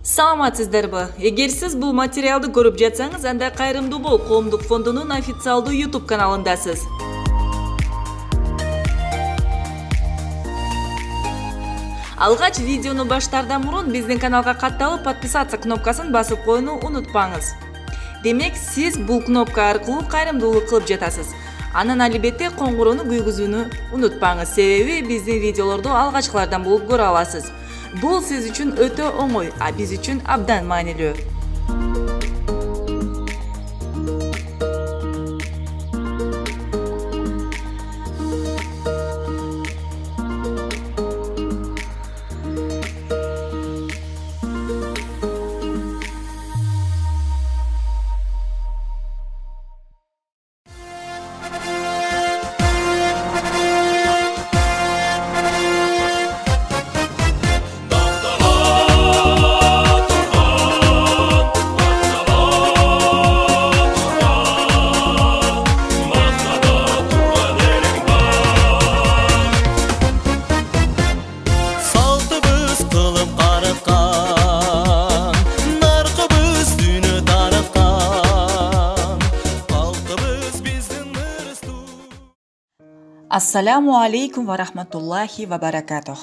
Саламатсыздарбы? Эгер сиз бул материалды көрүп жатсаңыз, анда Кайрымдуу бол коомдук фондунун официалдуу YouTube каналындасыз. Алгач видеону баштаардан мурун биздин каналга катталып, подписаться кнопкасын басып коюуну унутпаңыз. Демек, сиз бул кнопка аркылуу кайрымдуулук кылып жатасыз. Анан албетте коңгуроону күйгүзүүнү унутпаңыз, себеби биздин видеолорду алгачкылардан болуп көрө аласыз. Бул сиз үчүн өтө оңой, а биз үчүн абдан маанилүү. Ассаламу алейкум ва рахматуллахи ва баракатух.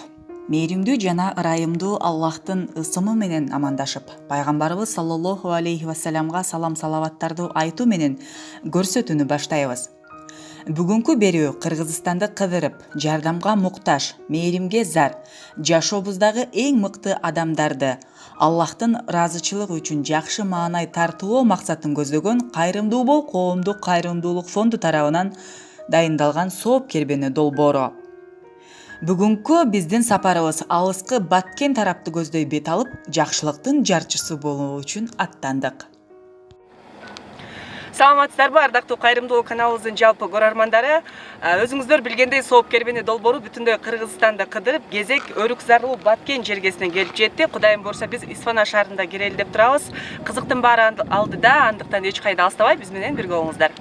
Мээримдүү жана ырайымдуу Аллахтын ысымы менен амандашып, пайгамбарыбыз саллаллаху алейхи вассаламга салам салаваттарды айтуу менен көрсөтүүнү баштайбыз. Бүгүнкү берүү Кыргызстанды кыдырып, жардамга муктаж, мээримге зар, жашообуздагы эң мыкты адамдарды Аллахтын ыраазычылыгы үчүн жакшы маанай тартуулоо максатын көздөгөн Кайрымдуу бол коомдук кайрымдуулук фонду тарабынан дайындалган сооп кербени долбоору. Бүгүнкү биздин сапарыбыз алыскы Баткен тарапты көздөй бет алып, жакшылыктын жарчысы болуу үчүн аттандык. Саламатсыздарбы, ардактуу Кайрымдуулук каналыбыздын жалпы көрөрмандары. Өзүңүздөр билгендей, сооп кербени долбоору бүтүндөй Кыргызстанды кыдырып, кезек өрүк зарлуу Баткен жергесине келип жетти. Кудайым буйрса, биз Исфана шаарында кирели деп турабыз. Кызыктын баары алдыда, андыктан эч кайда алыстабай биз менен бирге болуңуздар.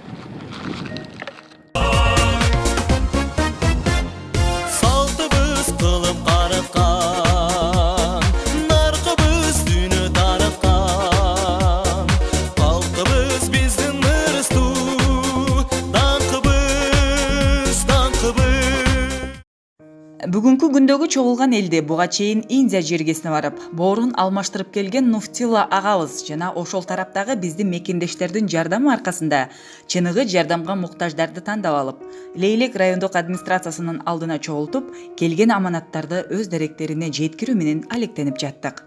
Бүгүнкү күндөгү чогулган элде буга чейин Индия жергесине барып, боорун алмаштырып келген Нуфтилла агабыз жана ошол тараптагы биздин мекендештердин жардамы аркасында чыныгы жардамга муктаждарды тандап алып, Лейлек райондук администрациясынын алдына чогултуп, келген аманаттарды өз даректерине жеткирүү менен алектенип жаттык.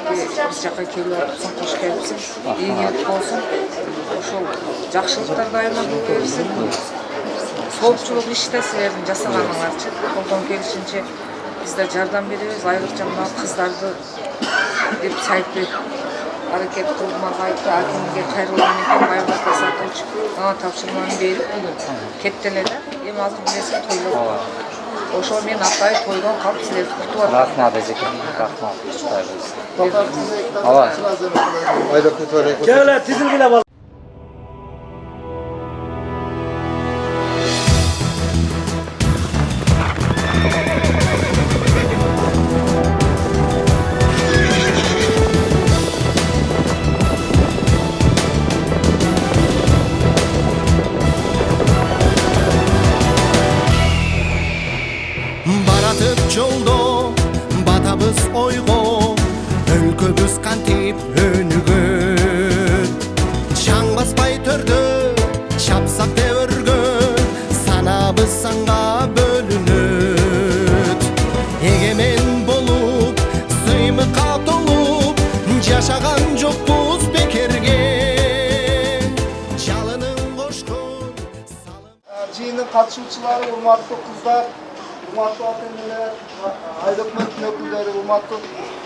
Биз жака келип атыпсың, кош келипсиң, ийгилик болсун, ошол жакшылыктарды айланып берсин. Соопчулук иште силердин жасаганыңарчы, колдон келишинче биз да жардам беребиз, айрыкча мына кыздарды деп сайты аракет кылып мага айтты, акимге кайрылган экен, байбакка сатылчу, ага тапшырманы берип бүгүн кетти эле да. Эми азыр билесиң тойлоп. Ошол мен апай тойдон калып силерди кутуп атам. Рахмат эжеке, рахмат. Ала. Айдап кетип. Келе тизилгиле бол. Жолдо батабыз ойго, өлкөбүз кантип өнүгөт. Чаң баспай төрдө чапсак тебөргө, санабыз санга бөлүнөт. Эгемен болуп, сыймыкка толуп, жашаган жокпуз бекерге. Жалынын кошкон жыйындын катышуучулары, урматтуу кыздар, урматтуу ата-энелер, айыл өкмөтүнүн өкүлдөрү, урматтуу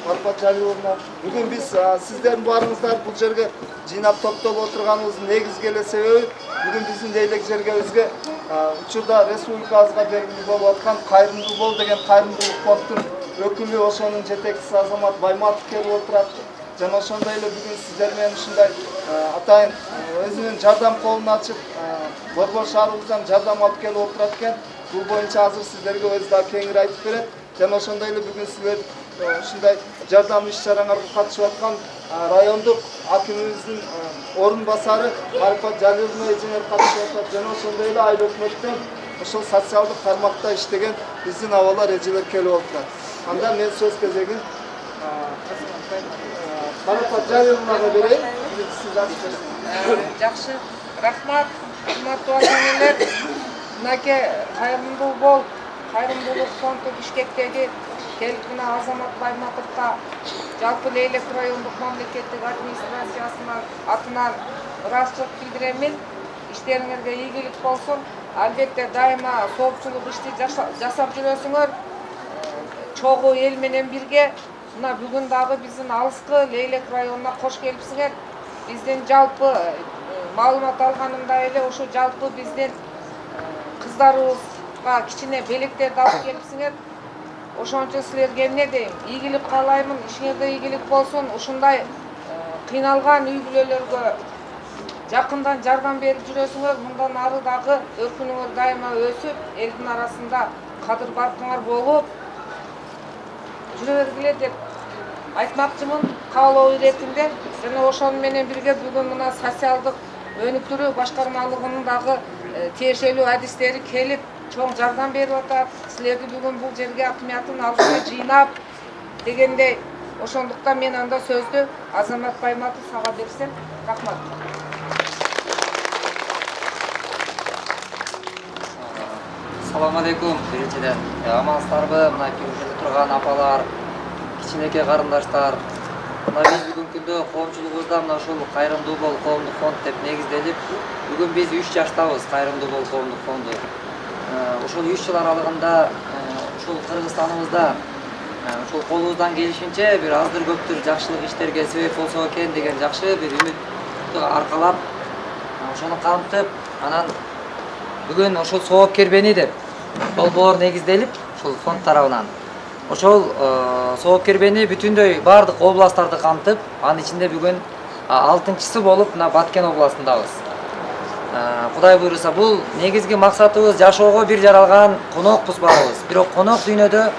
Марпат Жалиловна. Бүгүн биз сиздердин баарыңыздар бул жерге жыйнап топтолуп отурганыбыздын негизги эле себеби бүгүн биздин Лейлек жергебизге учурда республикабызга белгилүү болуп аткан Кайрымдуу бол деген кайрымдуулук фонддун өкүлү, ошонун жетекчиси Азамат Байматов келип отурат. жана ошондой эле бүгүн сиздер менен ушундай атайын өзүнүн жардам колун ачып Борбор шаарыбыздан жардам алып келип отурат экен. Бул боюнча азыр сиздерге өзү да кеңири айтып берет. Жана ошондой эле бүгүн силер ушундай жардам иш-чараңарга катышып аткан райондук акимибиздин орун басары Марифат Жалиловна эжеңер катышып атат. Жана ошондой эле айыл өкмөттөн ошол социалдык тармакта иштеген биздин абалар эжелер келип отурат. Анда мен сөз кезегин Марифат Жалиловнага берейин. Сиз айтып бериңиз. Жакшы, рахмат. Урматтуу ата-энелер, мынакей кайрымдуу бол, кайрымдуулук фонду Бишкектеги келип мына Азамат Баймаковго жалпы Лейлек райондук мамлекеттик администрациясынын атынан ыраазычылык билдиремин. Иштериңерге ийгилик болсун. Албетте дайыма соопчулук ишти жасап жүрөсүңөр. Чогуу эл менен бирге мына бүгүн дагы биздин алыскы Лейлек районуна кош келипсиңер. Биздин жалпы маалымат алганымда эле ошо жалпы биздин кыздарыбызга кичине белектерди алып келипсиңер. Ошон үчүн силерге эмне дейм? Ийгилик каалаймын, ишиңерде ийгилик болсун. Ушундай кыйналган үй бүлөлөргө жакындан жардам берип жүрөсүңөр. Мындан ары дагы өркүнүңөр дайыма өсүп, элдин арасында кадыр баркыңар болуп жүрө бергиле деп айтмакчымын каалоо иретинде. Жана ошону менен бирге бүгүн мына социалдык өнүктүрүү башкармалыгынын дагы тиешелүү адистери келип чоң жардам берип атат. Силерди бүгүн бул жерге акмиятын алдына жыйнап дегендей. Ошондуктан мен анда сөздү Азамат Байматов сага берсем. Рахмат. Салам алейкум. Биринчиден амансыздарбы? Мына келип турган апалар, кичинекей карындаштар. Мына биз бүгүнкү күндө коомчулугубузда мына ушул Кайрымдуу бол коомдук фонд деп негизделип, бүгүн биз 3 жаштабыз Кайрымдуу бол коомдук фонду. Ушул 3 жыл аралыгында ушул Кыргызстаныбызда ушул колубуздан келишинче бир аздыр көптүр жакшылык иштерге себеп болсо экен деген жакшы бир үмүттү аркалап ошону камтып, анан бүгүн ошол соопкер бени деп долбоор негизделип ушул фонд тарабынан ошол соопкер бени бүтүндөй баардык областтарды камтып, анын ичинде бүгүн 6-чысы болуп мына Баткен областындабыз. Кудай буйруса бул негизги максатыбыз жашоого бир жаралган конокпуз баарыбыз. Бирок конок дүйнөдө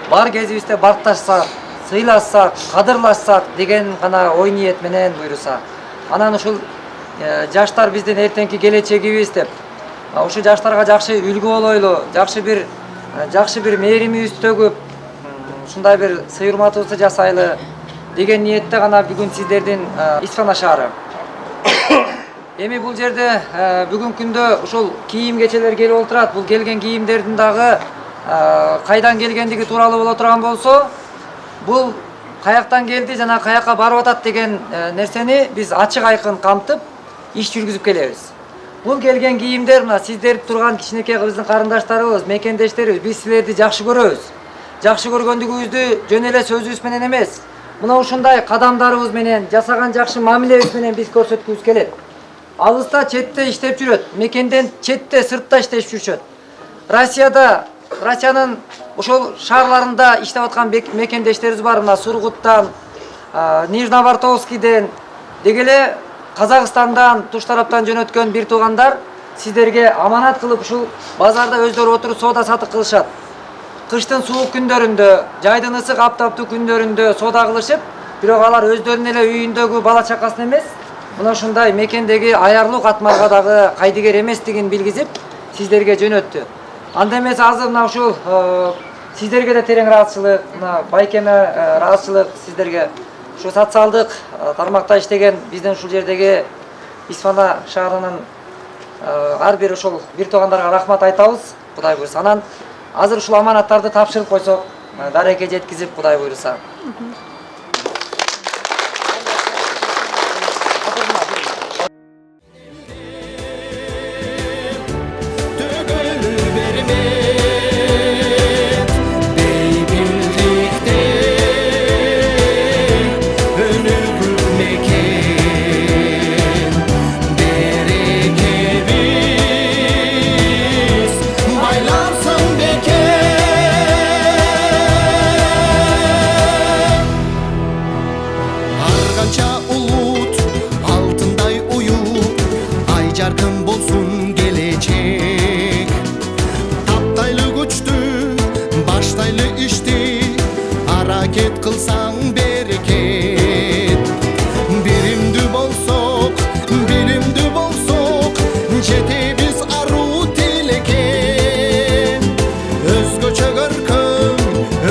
бар кезибизде бакташсак, сыйлашсак, кадырлашсак деген гана ой ниет менен буйруса. Анан ушул жаштар биздин эртеңки келечегибиз деп ушул жаштарга жакшы үлгү болойлу, жакшы бир мээримибизди төгүп, ушундай бир сый урматыбызды жасайлы деген ниетте гана бүгүн сиздердин Исфана шаары. Эми бул жерде бүгүнкү күндө ушул кийим кечелер келип отурат. Бул келген кийимдердин дагы кайдан келгендиги тууралуу боло турган болсо, бул каяктан келди жана каякка барып атат деген нерсени биз ачык айкын камтып иш жүргүзүп келебиз. Бул келген кийимдер мына сиздер турган кичинекей биздин карындаштарыбыз, мекендештерибиз, биз силерди жакшы көрөбүз. Жакшы көргөндүгүбүздү жөн эле сөзүбүз менен эмес, мына ушундай кадамдарыбыз менен, жасаган жакшы мамилебиз менен биз көрсөткүбүз келет. Алыста четте иштеп жүрөт, мекенден четте сыртта иштеп жүрүшөт. Россиянын ошол шаарларында иштеп аткан мекендештерибиз бар, мына Сургуттан, Нижневартовскийден, деги эле Казакстандан, туш тараптан жөнөткөн бир туугандар сиздерге аманат кылып ушул базарда өздөрү отуруп соода сатык кылышат. Кыштын суук күндөрүндө, жайдын ысык аптаптуу күндөрүндө соода кылышып, бирок алар өздөрүнүн эле үйүндөгү бала чакасын эмес, мына ушундай мекендеги аярлуу катмарга дагы кайдыгер эместигин билгизип, сиздерге жөнөттү. Анда эмес азыр мына ушул сиздерге да терең ыраазычылык, мына байкеме ыраазычылык сиздерге. Ушу социалдык тармакта иштеген биздин ушул жердеги Исфана шаарынын ар бир ушул бир туугандарга рахмат айтабыз, Кудай буйруса. Анан азыр ушул аманаттарды тапшырып койсок, дарекке жеткизип, Кудай буйруса. görküm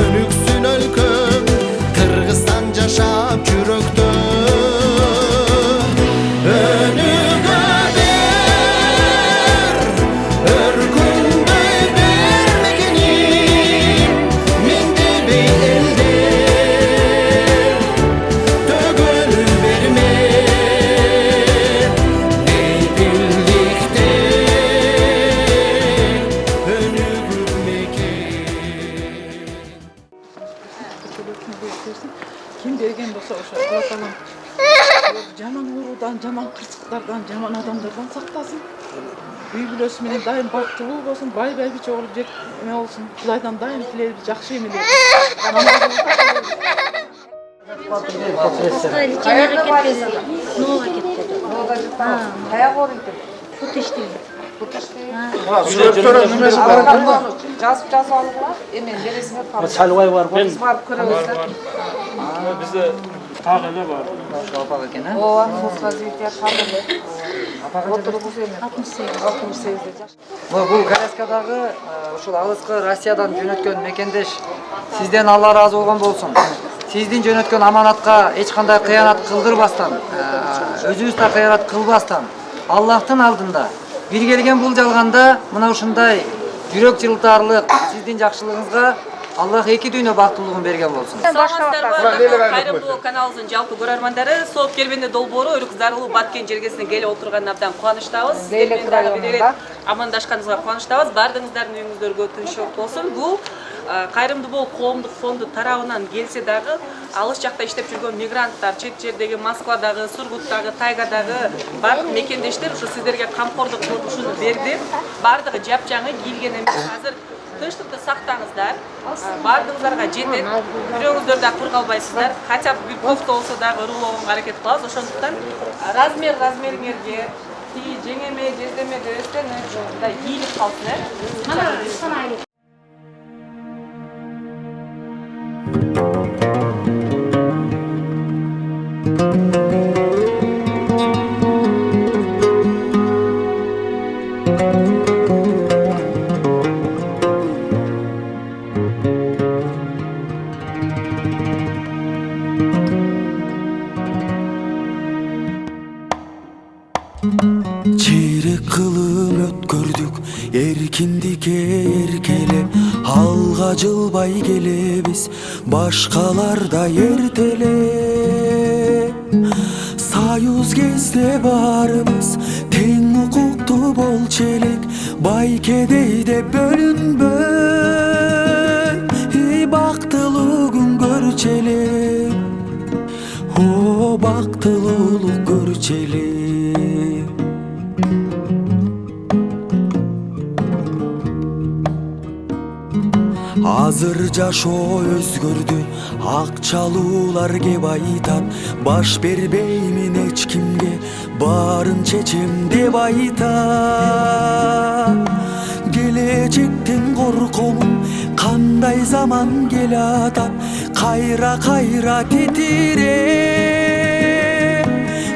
Önüksün ölküm Kırgızstan yaşap жүрөктө Önügө ber Örkünдөй бермегеним Менде бей элде Төгөл берме Ey birlikte Önügür meken Kim bergen bolsa ошо Алла Таалам жаман оорудан, жаман кырсыктардан, жаман адамдардан сактасын. Үй бүлөсү менен дайым бактылуу болсун, бай байбиче болуп эме болсун. Кудайдан дайым тилейбиз, жакшы эмелер. Каякка барасың? Нового кетти. Нового жыттыңыз. Каяка ооруйт? Фут иштейм. Сүрөттөрү немеси бар экен да. Жазып алгыла, эме бересиңер калып. Салбай бар. Биз барып көрөбүз да. Bizde tağene var. Апага экен, а? Ооба, соцразвитие кандай? Апага Отургуз эме? 68 жаш. Бул коляскадагы ушул алыскы Россиядан жөнөткөн мекендеш сизден Алла ыраазы болгон болсун. Сиздин жөнөткөн аманатка эч кандай кыянат кылдырбастан, өзүбүз да кыянат кылбастан, Аллахтын алдында бир келген бул жалганда мына ушундай жүрөк жылтаарлык сиздин жакшылыгыңызга Аллах эки дүйнө бактылуулугун берген болсун. Саламатсыздарбы? Кайрымдуу каналыбыздын жалпы көрөрмандары, Сооп Келбенде долбоору Өрүк Зарылуу Баткен жергесине келип отургандан абдан кубанычтабыз. Сиздер менен дагы бир эле амандашканыбызга кубанычтабыз. Баардыгыңыздардын үйүңүздөргө тынччылык болсун. Бул Кайрымдуу Бол коомдук фонду тарабынан келсе дагы алыс жакта иштеп жүргөн мигранттар, чет жердеги Москвадагы, Сургуттагы, Тайгадагы баардык мекендештер ушу сиздерге камкордук кылып ушуну берди. Баардыгы жапжаңы кийилген эмес. Азыр тынчтыкты сактаңыздар. Баардыгыңыздарга жетет. Бирөөңүздөр да кур калбайсыздар. Хотя бы бир кофта болсо дагы ырлоого аракет кылабыз. Ошондуктан размериңерге тиги жеңеме, жездеме дебестен мындай ийилип калсын, э? Çeyrek kılım ötkürdük erkindike erkelep Alga жылбай келебиz başkalarda ertele Sayuz кезде барыбыз тең укуктуу болчу элек Байкедейде бөлүнбөй бактылуу күн көрчү элек О бактылуулук көрчү элек Азыр жашоо өзгөрдү, акчалуулар кеп айтат Баш бербеймин эч кимге, баарын чечем деп айтат Келечектен коркомун, кандай заман келатат Кайра тетире,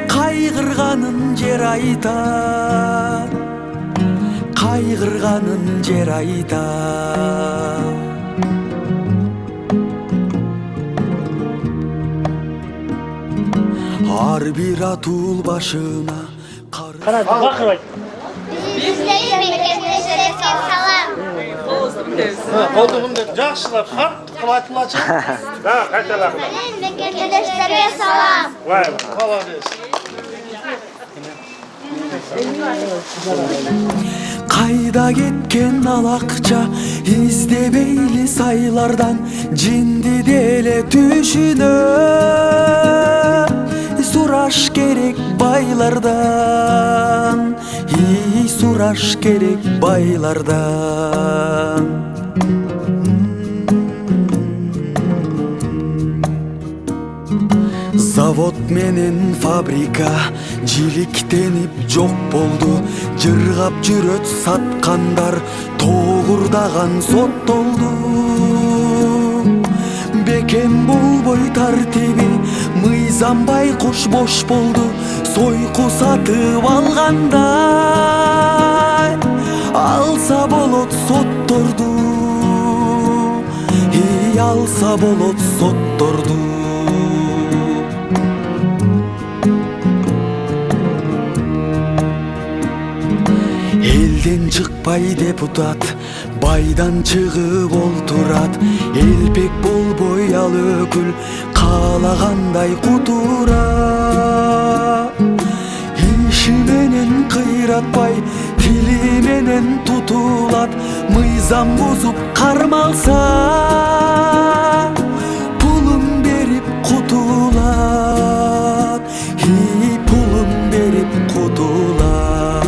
кайгырганын жер айтат Кайгырганын жер айтат Ар бир атул башына Bakır. Колдугунда жакшылап хат кылып айтылачы. Да, кайталак. Мекендештерге салам. Vay, молодец. Кайда кеткен ал акча издебейли сайлардан жинди деле түшүнө сураш керек байлардан сураш керек байлардан Завод менен фабрика жиликтенип жок болду Жыргап жүрөт саткандар тогурдаган соттолду Бекем болбой тартиби мыйзам байкуш бош болду Сойку сатып алгандай алса болот сотторду алса болот сотторду. Элден чыкпай депутат, байдан чыгып олтурат. Элпек болбой ал өкүл, каалагандай кутура. Иши менен кыйратпай, тили менен тутулат. Мыйзам бузуп кармалса, пулун берип кутулат. Пулун берип кутулат.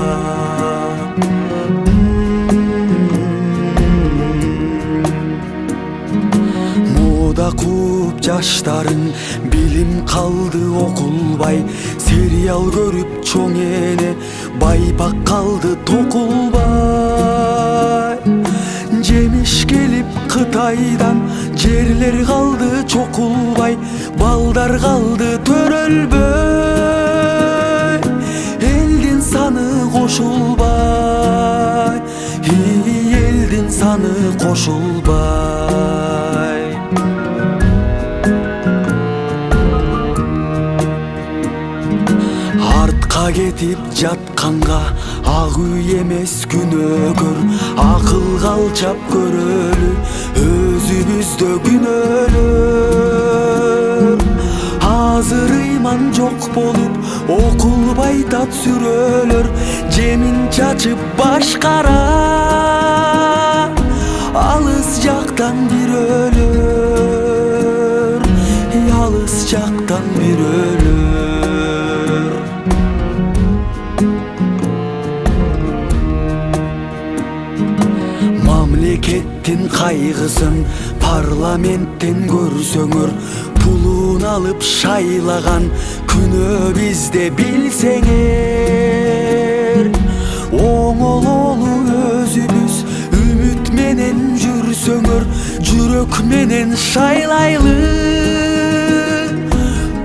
Мода кууп жаштарың, билим калды окулбай. Сериал көрүп чоң эне, байпак калды токулбай. Жемиш келип Кытайдан, жерлер калды чокулбай. Балдар калды төрөлбөй, элдин саны кошулбай. Элдин саны кошулбай. Артка кетип жатканга ак үй эмес күнөкөр. Акылга алчап көрөлү өзүбүздө күнөөлөр. Азыр ыйман жок болуп окулбай тат сүрөлөр. Жемин чачып башкара, алыс жактан бир өлөр. Алыс жактан бир өлөр. Мамлекеттин кайгысын парламенттен көрсөңөр. Пулун алып шайлаган күнөө бизде билсеңер. Оңололу өзүбүз үмүт менен жүрсөңөр. Жүрөк менен шайлайлы,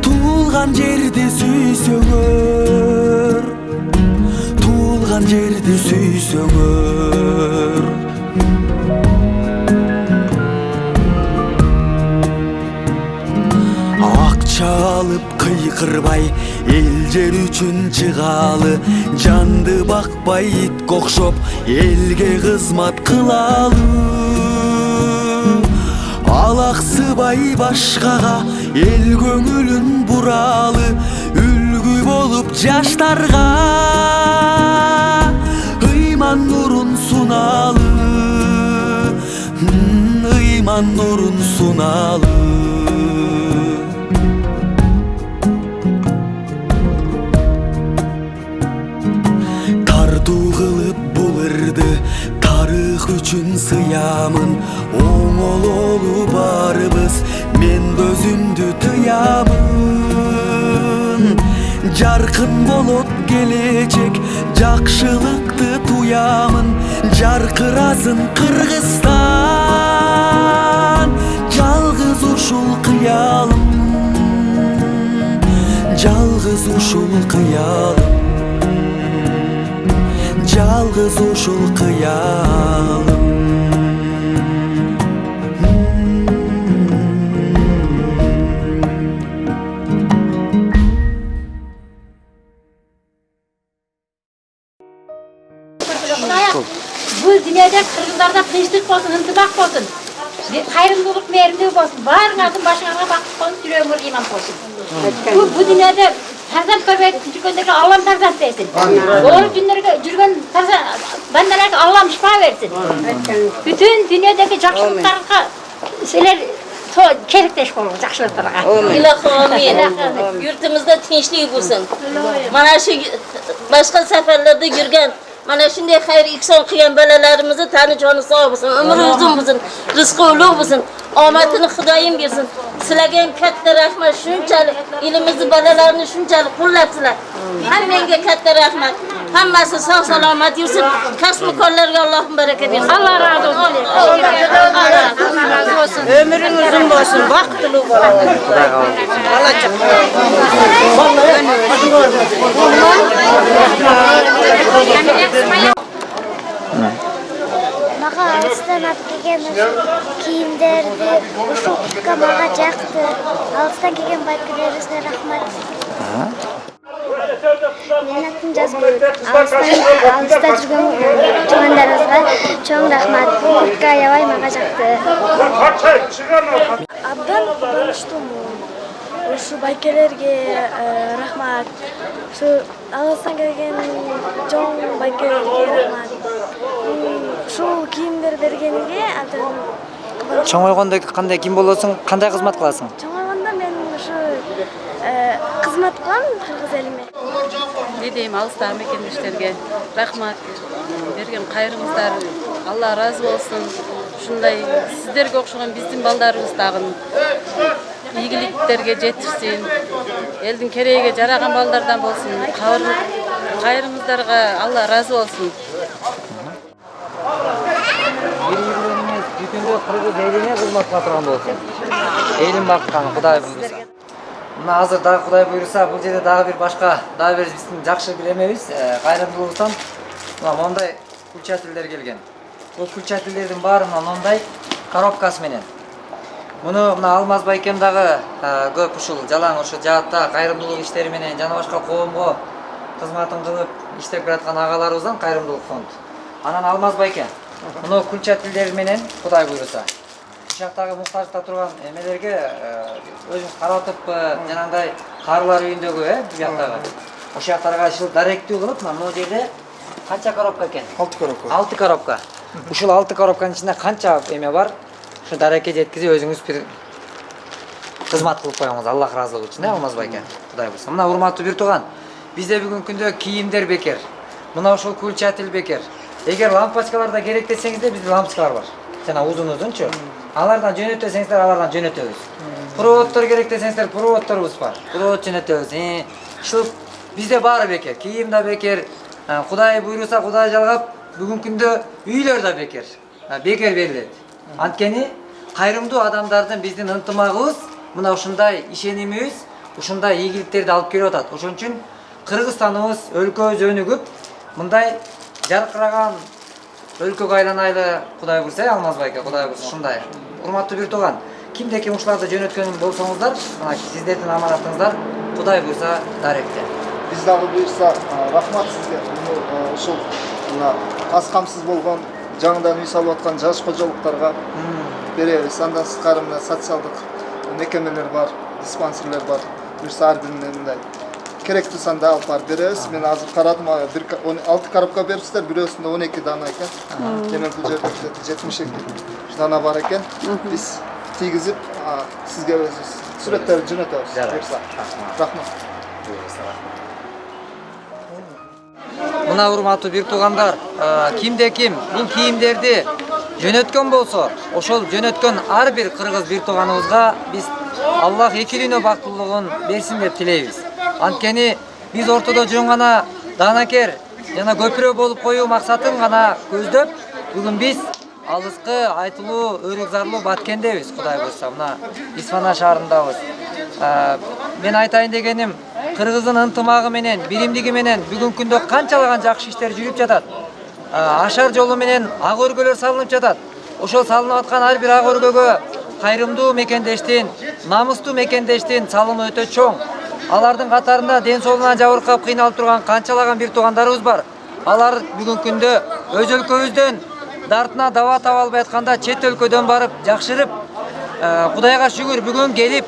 туулган жерди сүйсөңөр. Туулган жерди сүйсөңөр. Акча алып кыйкырбай, эл жер үчүн чыгалы. Жанды бакпай итке окшоп, элге кызмат кылалы. Алаксыбай башкага, эл көңүлүн буралы. Үлгү болуп жаштарга ыйман нурун суналы. Ыйман нурун суналы. Тартуу кылып бул ырды тарых үчүн сыямын. Оңололу барыбыз, мен өзүмдү тыямын. Жаркын болот келечек, жакшылыкты туямын. Жаркырасын Кыргызстан, жалгыз ушул кыялым. Жалгыз ушул кыялым. Жалгыз ушул кыялым. Бұл дүниеде қырғыздарда тыныштық болсын, ынтымақ болсын. Қайырымдылық, мейірімділік болсын. Барыңыздың башыңызға бақыт болсын, жүрегіңіз иман болсын. Бұл дүниеде тарзан көрмейтін жүргендерге Аллам тарзан берсін. Олар жүрген бандаларға Аллам шифа берсін. Bütün дүниедегі жақсылықтарға сілер керектеш болу, жақсылықтарға. İlahi amin. Yurtumuzda tinchlik bo'lsin. Mana shu boshqa safarlarda yurgan mana shunday xayr ihson qilgan bolalarimizni tani joni sog' bo'lsin, umri uzun bo'lsin, rizqi ulug' bo'lsin, omadini Xudoyim bersin. Sizlarga ham katta rahmat, shunchalik elimizni bolalarini shunchalik qo'llabsizlar. Hammangga katta rahmat. Hammasi sog' salomat yursin. Kasb-korlarga Allohim baraka bersin. Allah razı olsun. Allah razı olsun. Ömrün uzun bo'lsin, vaqtli bo'lsin. Мага алыстан алып келген кийимдерди ушул кутка мага жакты. Алыстан келген байкелерибизге рахмат. Мен атым Жазгүл. Алыста жүргөн туугандарыбызга чоң рахмат. Кутка аябай мага жакты. Абдан кубанычтуумун. Ушу байкелерге рахмат. Ушу алыстан келген чоң байкелерге рахмат. Ушул кийимдер бергениге абдан Чоңойгондо кандай ким болосуң, кандай кызмат кыласың? чоңойгондо мен ушу кызмат кылам кыргыз элиме. Не дейм, алыстағы мекендештерге рахмат берген қайрыңыздар, Алла разы болсын. Ушундай сиздерге окшогон биздин балдарыбыз дагы ийгиликтерге жетишсин. Элдин кереги жараган балдардан болсун. Кайрыңыздарга Алла разы болсун. Бири-бирибиз бүтүндө кыргыз элине кызмат кыла турган болсун. Элин баккан Кудай буйруса. Мына азыр дагы Кудай буйруса, бул жерде дагы бир башка, дагы бир биздин жакшы бир эмебиз, кайрымдуулуктан мына мондай күлчатилдер келген. Бул күлчатилдердин баары мондай коробкасы менен. Муну мына Алмаз байкем дагы көп ушул жалаң ушу жаатта кайрымдуулук иштери менен жана башка коомго кызматын кылып иштеп келаткан агаларыбыздан кайрымдуулук фонд. Анан Алмаз байке, муну күлчатилдер менен Кудай буйруса жактагы муктажда турган эмелерге өзүңүз каратып жанагындай карылар үйүндөгү бул жактагы ошол жактарга ушул даректүү кылып мына могу жерде канча коробка экен? 6 коробка. 6 коробка. Ушул 6 коробканын ичинде канча эме бар? Ушу дарекке жеткизип өзүңүз бир кызмат кылып коюңуз Аллах ыраазылыгы үчүн, Алмаз байке. Кудай буйруса. Мына урматтуу бир тууган, бизде бүгүнкү күндө кийимдер бекер. Мына ушул күлчатил бекер. Эгер лампочкаларда керек десеңиздер, бизде лампочкалар бар. Жана узун-узунчу. Алардан жөнөт десеңиздер, алардан жөнөтөбүз. Проводтор керек десеңиздер, проводторубуз бар. Провод жөнөтөбүз. Ушул бизде баары бекер. Кийим да бекер. Кудай буйруса, Кудай жалгап, бүгүнкү күндө үйлөр да бекер. Бекер берилет. Анткени кайрымдуу адамдардын биздин ынтымагыбыз мына ушундай ишенимибиз, ушундай ийгиликтерди алып келип атат. Ошон үчүн Кыргызстаныбыз, өлкөбүз өнүгүп, мындай жаркыраган өлкөгө айланайлы Кудай буйруса, Алмаз байке, Кудай буйруса ушундай. Урматтуу бир тууган, кимде ким ушуларды жөнөткөн болсоңуздар, мына сиздердин аманатыңыздар Кудай буйруса даректе. Биз дагы буйруса рахмат сизге. Ушул мына аз камсыз болгон жаңыдан үй салып аткан жаш кожолуктарга беребиз. Андан сырткары мына социалдык мекемелер бар, диспансерлер бар. Буйруса ар бирине мындай керектүү санда алып барып беребиз. Мен азыр карадым, 6 коробка берипсиздер, бирөөсүндө 12 дана экен. Демек бул жерде 72 дана бар экен. Биз тийгизип сизге өзүбүз сүрөттөрдү жөнөтөбүз. Рахмат. Мына урматтуу бир туугандар, кимде ким бул кийимдерди жөнөткөн болсо, ошол жөнөткөн ар бир кыргыз бир тууганыбызга биз Аллах эки дүйнө бактылыгын берсин деп тилейбиз. Анткени биз ортодо жөн гана данакер жана көпүрө болуп коюу максатын гана көздөп, бүгүн биз алыскы айтылуу, өрүк зарлуу Баткендебиз, Кудай буйруса. Мына Исфана шаарындабыз. Мен айтайын дегеним, кыргыздын ынтымагы менен, биримдиги менен бүгүнкү күндө канчалаган жакшы иштер жүрүп жатат. Ашар жолу менен ак өргөлөр салынып жатат. Ошол салынып аткан ар бир ак өргөгө кайрымдуу мекендештин, намыстуу мекендештин салымы өтө чоң. Алардын катарында ден соолугунан жабыркап кыйналып турган канчалаган бир туугандарыбыз бар. Алар бүгүнкү күндө өз өлкөбүздөн дартына даба таба албай атканда чет өлкөдөн барып жакшырып, Кудайга шүгүр бүгүн келип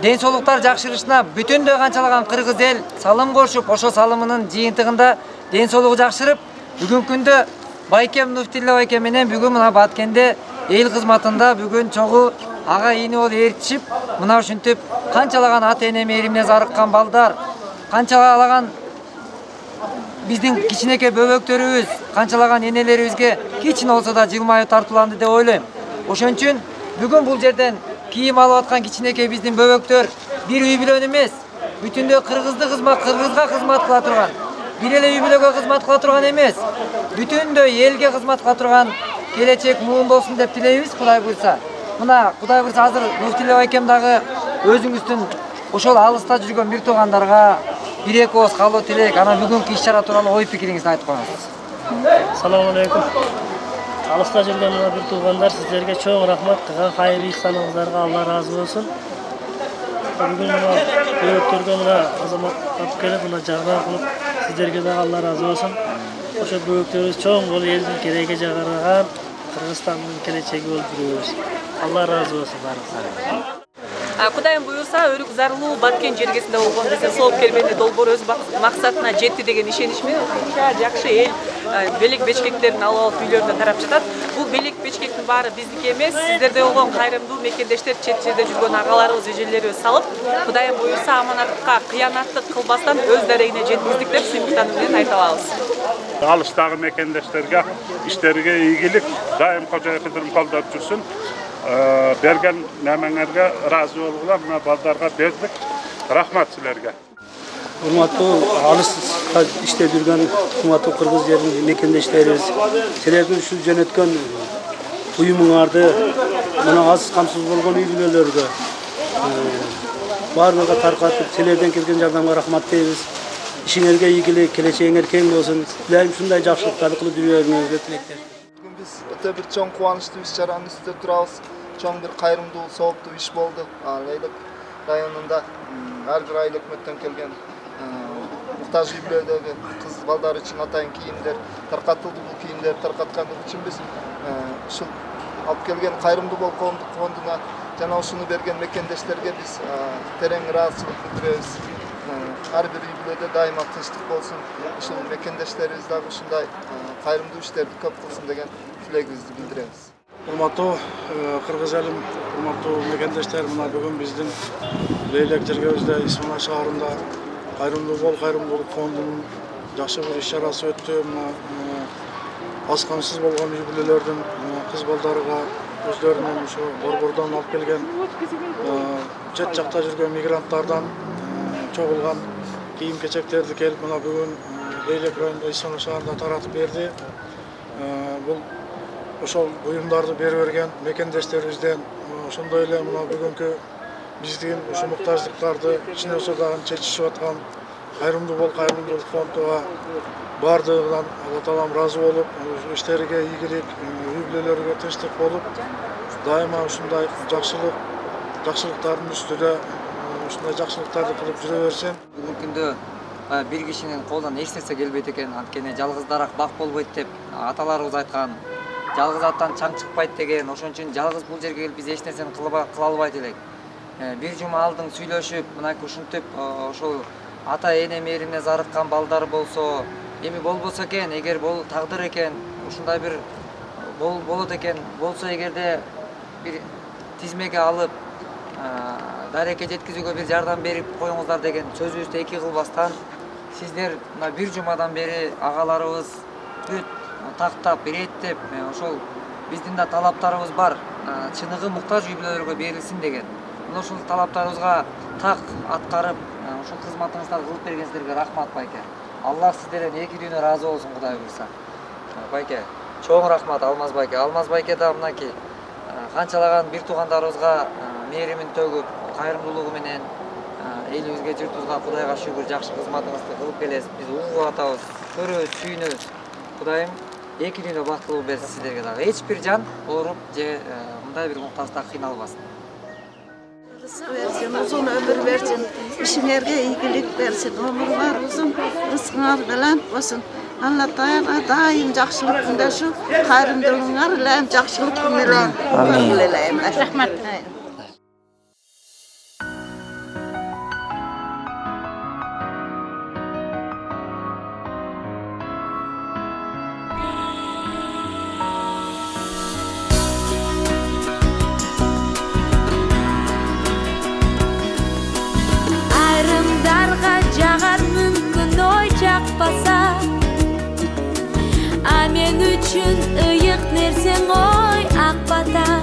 ден соолуктар жакшырышына бүтүндөй канчалаган кыргыз эл салым кошуп, ошол салымынын жыйынтыгында ден соолугу жакшырып, бүгүнкү күндө байкем Нуфтилла байкем менен бүгүн мына Баткенде эл кызматында бүгүн чогуу ага ини болуп ээрчишип, мына ушинтип канчалаган ата эне мээримине зарыккан балдар, канчалаган биздин кичинекей бөбөктөрүбүз, канчалаган энелерибизге кичине болсо да жылмайып тартууланды деп ойлойм. Ошон үчүн бүгүн бул жерден кийим алып аткан кичинекей биздин бөбөктөр бир үй бүлөнү эмес, бүтүндөй кыргызга кызмат кыла турган, бир эле үй бүлөгө кызмат кыла турган эмес, бүтүндөй элге кызмат кыла турган келечек муун болсун деп тилейбиз, Кудай буйруса. Мына Кудай буйруса азыр Нуфтилла байкем дагы өзүңүздүн ошол алыста жүргөн бир туугандарга бир-эки ооз калуу тилек, анан бүгүнкү иш чара тууралуу ой пикириңизди айтып коюңуз. Саламу алейкум. Алыста жүрген мына бир туугандар, сиздерге чоң рахмат. Кылган кайры ихсаныңыздарга Алла разы болсун. Бүгүн мына бөөктөргө мына азамат алып келип, мына жардам кылып, сиздерге да Алла разы болсун. Ошо бөөктөрүбүз чоң болуп, элдин кереги жагарган, Кыргызстандын келечеги болуп жүрөбүз. Алла разы болсун баарыңыздарга. Кудайым буюрса, өрүк зарылуу Баткен жергесинде болгон биздин сооп келбени долбоор өз максатына жетти деген ишенич менен ушунча жакшы эл белек бечкектерин алып алып үйлөрүнө тарап жатат. Бул белек бечкектин баары биздики эмес, сиздерде болгон кайрымдуу мекендештер, чет жерде жүргөн агаларыбыз, эжелерибиз салып, Кудайым буюрса аманатка кыянаттык кылбастан өз дарегине жеткиздик деп сыймыктануу менен айта алабыз. Алыстагы мекендештерге, иштерге ийгилик, дайым кожой кызым колдоп жүрсүн. Берген немеңерге разы болгула, мына балдарга бердик. Рахмат силерге. Урматтуу алыста иштеп жүргөн урматтуу кыргыз жердин мекендештерибиз, силердин ушул жөнөткөн уюмуңарды мына аз камсыз болгон үй бүлөлөргө баарыгына таркатып, силерден келген жардамга рахмат дейбиз. Ишиңерге ийгилик, келечегиңер кең болсун. Дайым ушундай жакшылыктарды кылып жүрүңүзгө тилектер. Бүгүн биз өтө бир чоң кубанычтуу иш-чаранын үстүндө турабыз. Чоң бир кайрымдуу, сооптуу иш болду. Лейлек районунда ар бир айыл өкмөттөн келген муктаж үй бүлөдөгү кыз балдар үчүн атайын кийимдер таркатылды. Бул кийимдерди таркаткандык үчүн биз ушул алып келген кайрымдуу бол коомдук фондуна жана ушуну берген мекендештерге биз терең ыраазычылык билдиребиз. Ар бир үй бүлөдө дайыма тынчтык болсун, ушул мекендештерибиз дагы ушундай кайрымдуу иштерди көп кылсын деген тилегибизди билдиребиз. Урматтуу кыргыз элим, урматтуу мекендештер, мына бүгүн биздин Лейлек жергебизде Исмаил шаарында кайрымдуулук фондунун жакшы бир иш-чарасы өттү. Аз камсыз болгон үй бүлөлөрдүн кыз балдарга өздөрүнүн ушу борбордон алып келген чет жакта жүргөн мигранттардан чогулган кийим-кечектерди келип мына бүгүн Лейлек районунда Исмаил шаарында таратып берди. Бул ошол буюмдарды берип берген мекендештерибизден ошондой эле мына бүгүнкү биздин ушу муктаждыктарды ичине содагын чечишип аткан кайрымдуулук фондуга баардыгынан Алла таалам разы болуп, иштериге ийгилик, үй бүлөлөргө тынчтык болуп, дайыма ушундай жакшылыктардын үстүнө ушундай жакшылыктарды кылып жүрө берсин. Бүгүнкү күндө бир кишинин колунан эч нерсе келбейт экен, анткени жалгыздараак бак болбойт деп аталарыбыз айткан. Жалгыз аттан чаң чыкпайт деген, ошон үчүн жалгыз бул жерге келип биз эч нерсени кыла албайт элек. Бир жума алдың сүйлөшүп, мынакы ушинтип ошол ата эне мээримине зарыккан балдар болсо, эми болбосо экен, эгер бул тагдыр экен, ушундай бир болот экен, болсо эгерде бир тизмеге алып, дарекке жеткизүүгө бир жардам берип коюңуздар деген сөзүбүздү эки кылбастан, сиздер мына бир жумадан бери агаларыбыз бүт тактап, иреттеп, ошол биздин да талаптарыбыз бар. Чыныгы муктаж үй бүлөлөргө берилсин деген. Мына ошол талаптарыбызга так аткарып, ошол кызматыңыздарды кылып бергениңиздерге рахмат байке. Алла сиздерден эки дүйнө разы болсун, Кудай буйрса. Байке, чоң рахмат Алмаз байке. Алмаз байке да мынакей канчалаган бир туугандарыбызга мээримин төгүп, кайрымдуулугу менен элибизге, журтубузга Кудайга шүгүр жакшы кызматыңызды кылып келесиз. Биз угуп атабыз, көрөбүз, сүйүнөбүз. Кудайым эки дүйнө бактылуу берсин сиздерге дагы. Эч бир жан ооруп же мындай бир муктажда кыйналбасын. Versin, uzun ömür versin, işinlerge iyilik versin, ömürler uzun, rızkınlar bilen olsun. Allah daim jakşılık günde şu, kayrımdılığınlar ileyim, jakşılık günde ileyim. Rahmet. Men üçün ıyık nersen oy akbata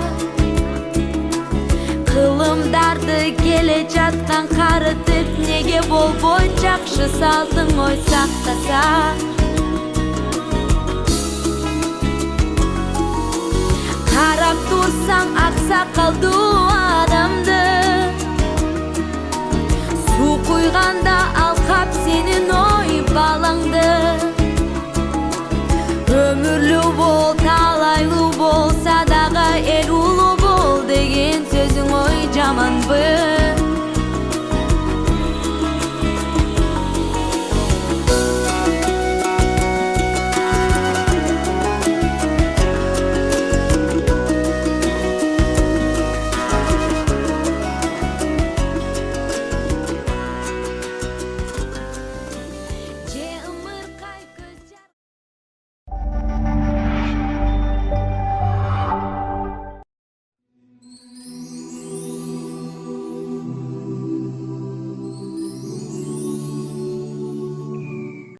Kılımdardı gele jatkan karıtıp nege bolboy jakşı saldың oy saktasa Karap tursaң aksakaldu